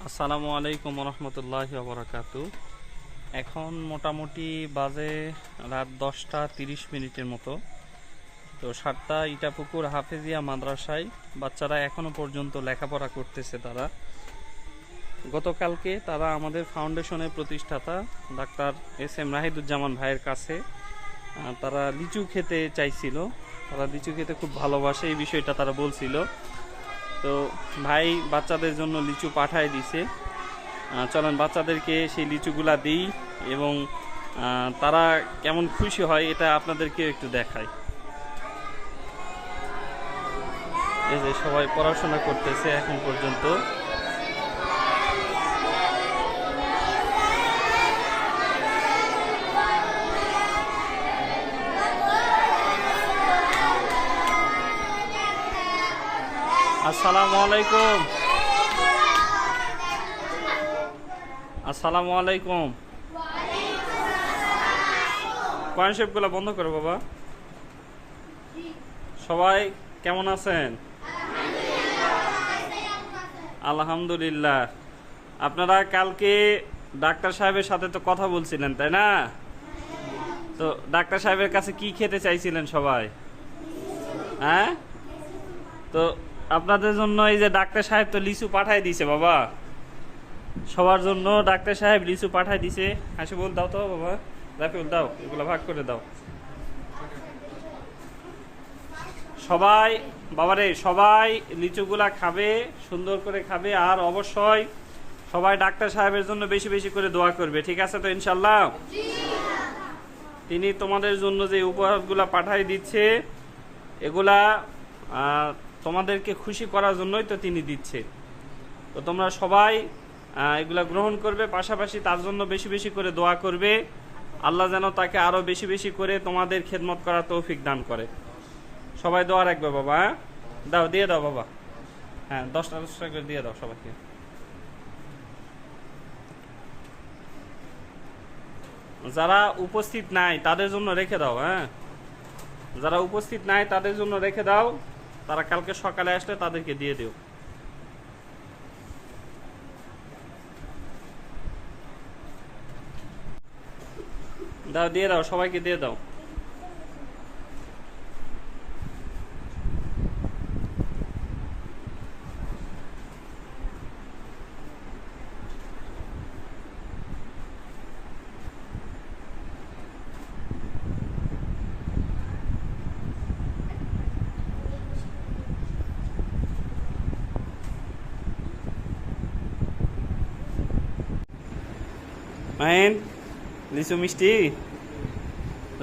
আসসালামু আলাইকুম রহমতুল্লাহি ওয়া বারাকাতু। এখন মোটামুটি বাজে রাত 10টা 30 মিনিটের মতো। তো 7টা ইটাপুকুর হাফেজিয়া মাদ্রাসায় বাচ্চারা এখনো পর্যন্ত লেখাপড়া করতেছে। তারা গতকালকে তারা আমাদের ফাউন্ডেশনের প্রতিষ্ঠাতা ডাক্তার এস.এম. রাহিদুজ্জামান ভাইয়ের কাছে তারা লিচু খেতে চাইছিল। তারা লিচু খেতে খুব ভালোবাসে, এই বিষয়টা তারা বলছিল। তো ভাই বাচ্চাদের জন্য লিচু পাঠায় দিছে। চলেন বাচ্চাদেরকে সেই লিচুগুলা দিই এবং তারা কেমন খুশি হয় এটা আপনাদেরকে একটু দেখাই। এই যে সবাই পড়াশোনা করতেছে এখন পর্যন্ত। আসসালামু আলাইকুম। আসসালামু আলাইকুম। কোরআন শরীফগুলো বন্ধ করো বাবা। সবাই কেমন আছেন? আলহামদুলিল্লাহ। আপনারা কালকে ডাক্তার সাহেবের সাথে তো কথা বলছিলেন, তাই না? তো ডাক্তার সাহেবের কাছে কি খেতে চাইছিলেন সবাই? হ্যাঁ, তো আপনাদের জন্য এই যে ডাক্তার সাহেব তো লিচু পাঠাই দিছে বাবা, সবার জন্য ডাক্তার সাহেব লিচু পাঠাই দিছে। হাসি বল দাও তো বাবা, রাফিউল দাও, এগুলো ভাগ করে দাও সবাই। বাবারে সবাই লিচুগুলা খাবে, সুন্দর করে খাবে, আর অবশ্যই সবাই ডাক্তার সাহেবের জন্য বেশি বেশি করে দোয়া করবে, ঠিক আছে তো ইনশাল্লাহ? তিনি তোমাদের জন্য যে উপহারগুলা পাঠাই দিচ্ছে এগুলা তোমাদেরকে খুশি করার জন্যই তো তিনি দিচ্ছে। তো তোমরা সবাই এগুলা গ্রহণ করবে, পাশাপাশি তার জন্য বেশি বেশি করে দোয়া করবে। আল্লাহ যেন তাকে আরো বেশি বেশি করে তোমাদের খেদমত করার তৌফিক দান করে। সবাই দোয়া রাখবে বাবা। হ্যাঁ, দাও, দিয়ে দাও বাবা। হ্যাঁ, 10টা করে দিয়ে দাও সবাইকে। যারা উপস্থিত নাই তাদের জন্য রেখে দাও। হ্যাঁ, যারা উপস্থিত নাই তাদের জন্য রেখে দাও, তারা কালকে সকালে আসলে তাদেরকে দিয়ে দিও। দাও, দিয়ে দাও, সবাইকে দিয়ে দাও। মাইন লিচু মিষ্টি।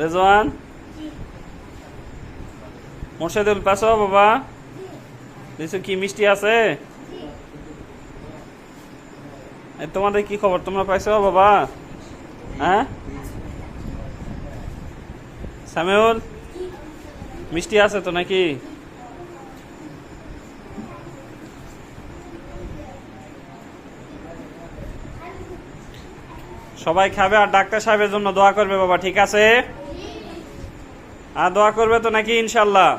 রেজওয়ান, মোর্শেদুল পাশো বাবা, লিচু কি মিষ্টি আছে? তোমাদের কি খবর, তোমরা পাইছো বাবা? হ্যাঁ, সামিউল মিষ্টি আছে তো নাকি? সবাই খাবে আর ডাক্তার সাহেবের জন্য দোয়া করবে বাবা, ঠিক আছে? আর দোয়া করবে তো নাকি ইনশাল্লাহ?